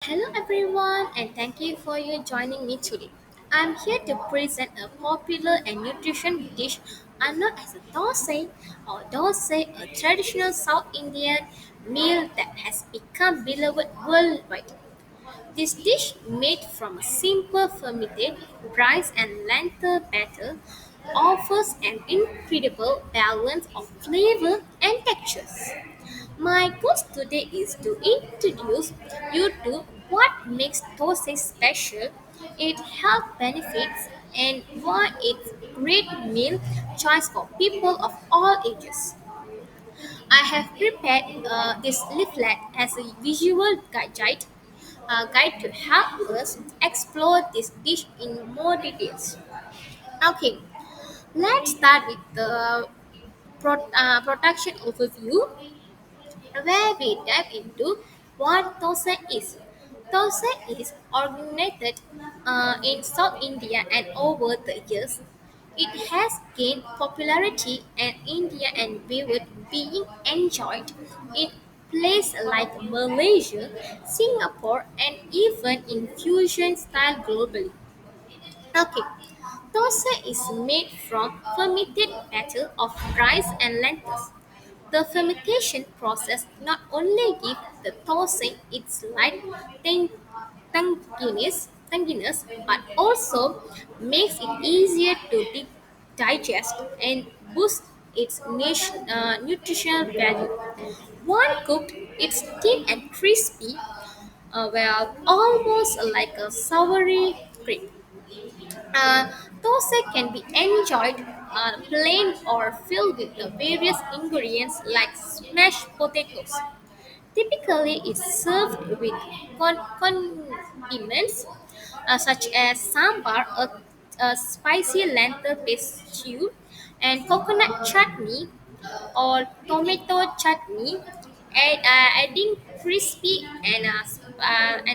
Hello everyone and thank you for your joining me today. I'm here to present a popular and nutrition dish known as a dosa or dosa, a traditional South Indian meal that has become beloved worldwide. This dish, made from a simple fermented rice and lentil batter, offers an incredible balance of flavor and textures. My quest today is to introduce you to what makes thosai special, its health benefits, and why it's a great meal choice for people of all ages. I have prepared this leaflet as a visual guide to help us explore this dish in more details. Okay, let's start with the production overview where we dive into what dosa is. Dosa is originated in South India and over the years, it has gained popularity in India and viewed being enjoyed in places like Malaysia, Singapore, and even in fusion style globally. Okay, dosa is made from fermented batter of rice and lentils. The fermentation process not only gives the toasting its light tanginess, but also makes it easier to digest and boost its nutritional value. One cooked, it's thin and crispy, well, almost like a savory crepe. Dosa can be enjoyed plain or filled with the various ingredients like smashed potatoes. Typically, it's served with condiments such as sambar, a spicy lentil based stew, and coconut chutney or tomato chutney, adding crispy and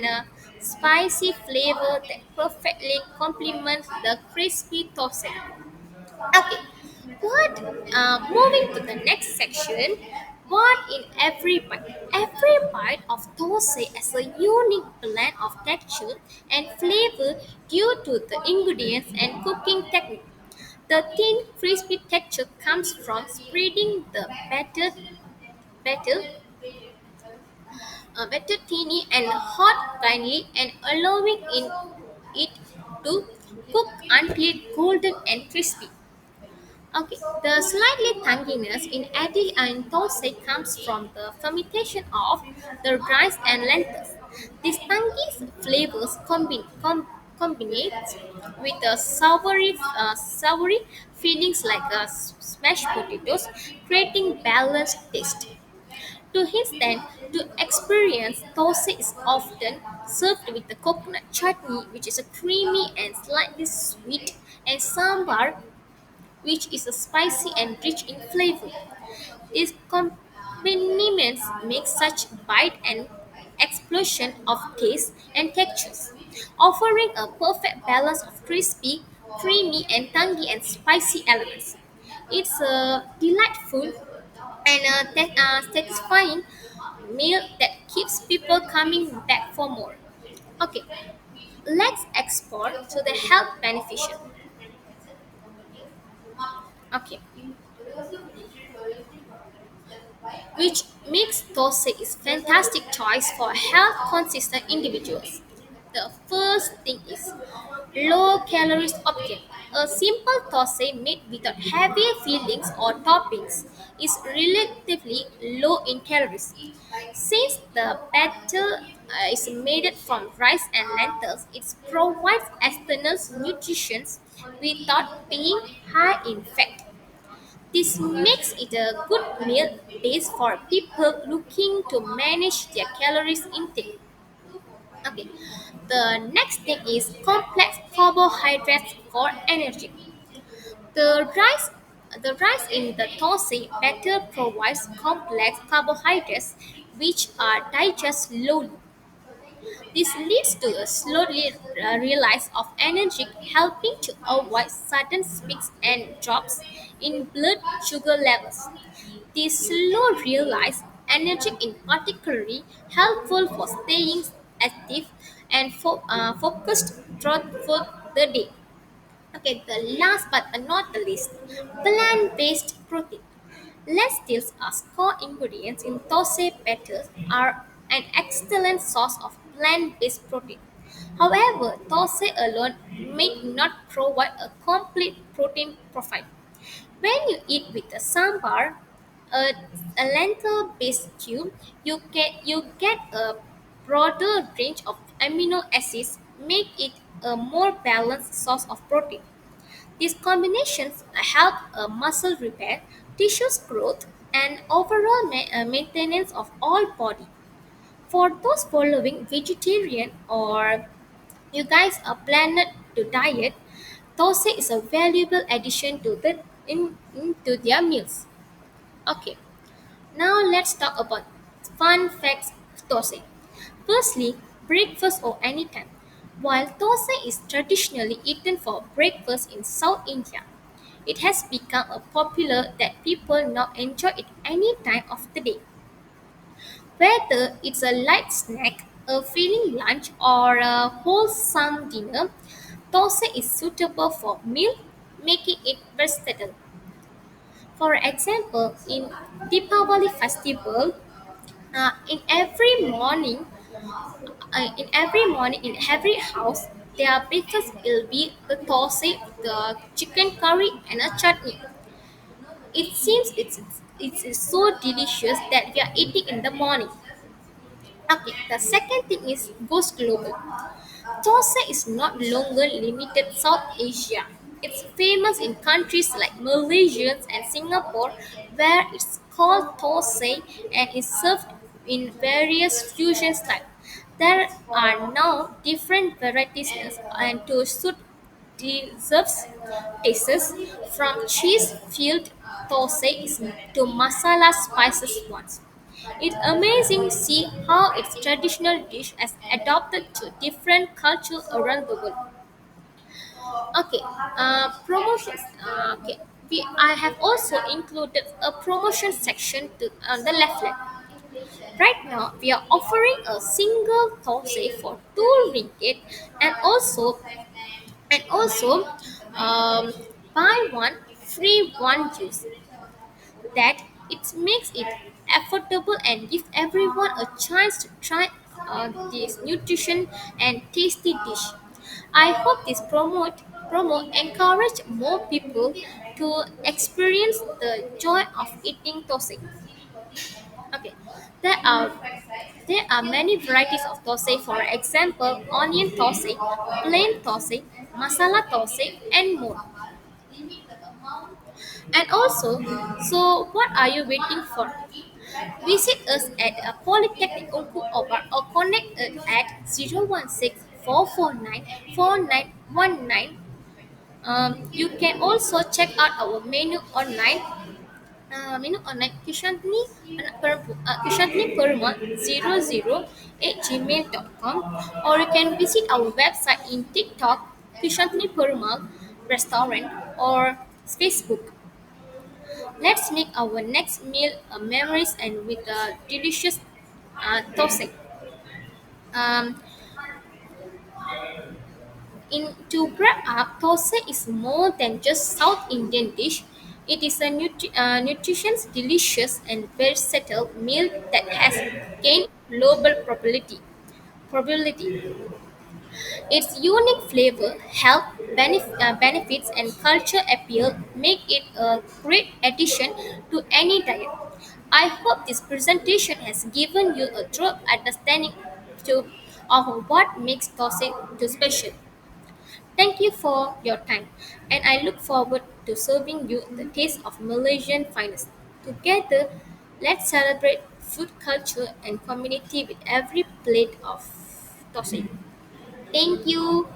a spicy flavor that perfectly complements the crispy toasted. Okay, what? Moving to the next section. What in every bite? Every bite of dosa has a unique blend of texture and flavor due to the ingredients and cooking technique. The thin, crispy texture comes from spreading the batter, batter thinly and hot kindly and allowing it to cook until golden and crispy. Okay, the slightly tanginess in adi and thosai comes from the fermentation of the rice and lentils. These tangy flavors combinate with the savory feelings like smashed potatoes, creating balanced taste. To his then, to experience thosai is often served with the coconut chutney, which is a creamy and slightly sweet, and sambar, which is spicy and rich in flavor. These accompaniments make such bite an explosion of taste and textures, offering a perfect balance of crispy, creamy, and tangy and spicy elements. It's a delightful and satisfying meal that keeps people coming back for more. Okay, let's explore to the health beneficial. Okay, which makes dosa is fantastic choice for health consistent individuals. The first thing is low calories option. A simple dosa made without heavy fillings or toppings is relatively low in calories. Since the batter is made from rice and lentils, it provides external nutrition without being high in fat. This makes it a good meal base for people looking to manage their calories intake. Okay. The next thing is complex carbohydrates for energy. The rice the rice in the toasting batter provides complex carbohydrates which are digested slowly. This leads to a slowly release of energy, helping to avoid sudden spikes and drops in blood sugar levels. This slow release energy is particularly helpful for staying active and focused throughout for the day. Okay, the last but not the least, plant-based protein. Lentils as core ingredients in thosai batters are an excellent source of plant-based protein. However, thosai alone may not provide a complete protein profile. When you eat with a sambar, a, a lentil-based stew, you get a broader range of amino acids, make it a more balanced source of protein. These combinations help muscle repair, tissues growth, and overall maintenance of all body. For those following vegetarian or you guys are planned to diet, thosai is a valuable addition to into their meals. Okay, now let's talk about fun facts of thosai. Firstly, breakfast or anytime. While thosai is traditionally eaten for breakfast in South India, it has become a popular that people now enjoy it any time of the day. Whether it's a light snack, a filling lunch, or a wholesome dinner, dosa is suitable for meal, making it versatile. For example, in Deepavali festival, in every morning in every house, their breakfast will be the dosa, the chicken curry, and a chutney. It seems it's so delicious that we are eating in the morning. Okay, the second thing is goes global. Dosa is not longer limited South Asia. It's famous in countries like Malaysia and Singapore, where it's called thosai and is served in various fusion styles. There are now different varieties and to suit deserves tastes from cheese-filled thosai to masala spices ones. It's amazing to see how its traditional dish has adapted to different cultures around the world. Okay, promotions. Okay, I have also included a promotion section to on the left leg. Right now, we are offering a single thosai for 2 ringgit and also um, buy one free one juice that it makes it affordable and gives everyone a chance to try this nutrition and tasty dish. I hope this promo encourage more people to experience the joy of eating thosai. Okay, there are there are many varieties of thosai. For example, onion thosai, plain thosai, masala thosai, and more. And also, so what are you waiting for? Visit us at Polytechnic Unku Obar or connect us at 016-449-4919. You can also check out our menu online. Kishantini Perumal 00 at gmail.com, or you can visit our website in TikTok Kishantini Perumal Restaurant or Facebook. Let's make our next meal a memories and with a delicious thosai. Um, to wrap up, thosai is more than just South Indian dish. It is a nutritious, delicious, and versatile meal that has gained global popularity. Its unique flavor, health benefits, and culture appeal make it a great addition to any diet. I hope this presentation has given you a true understanding to, of what makes thosai so special. Thank you for your time, and I look forward to serving you the taste of Malaysian finest. Together, let's celebrate food culture and community with every plate of thosai. Thank you.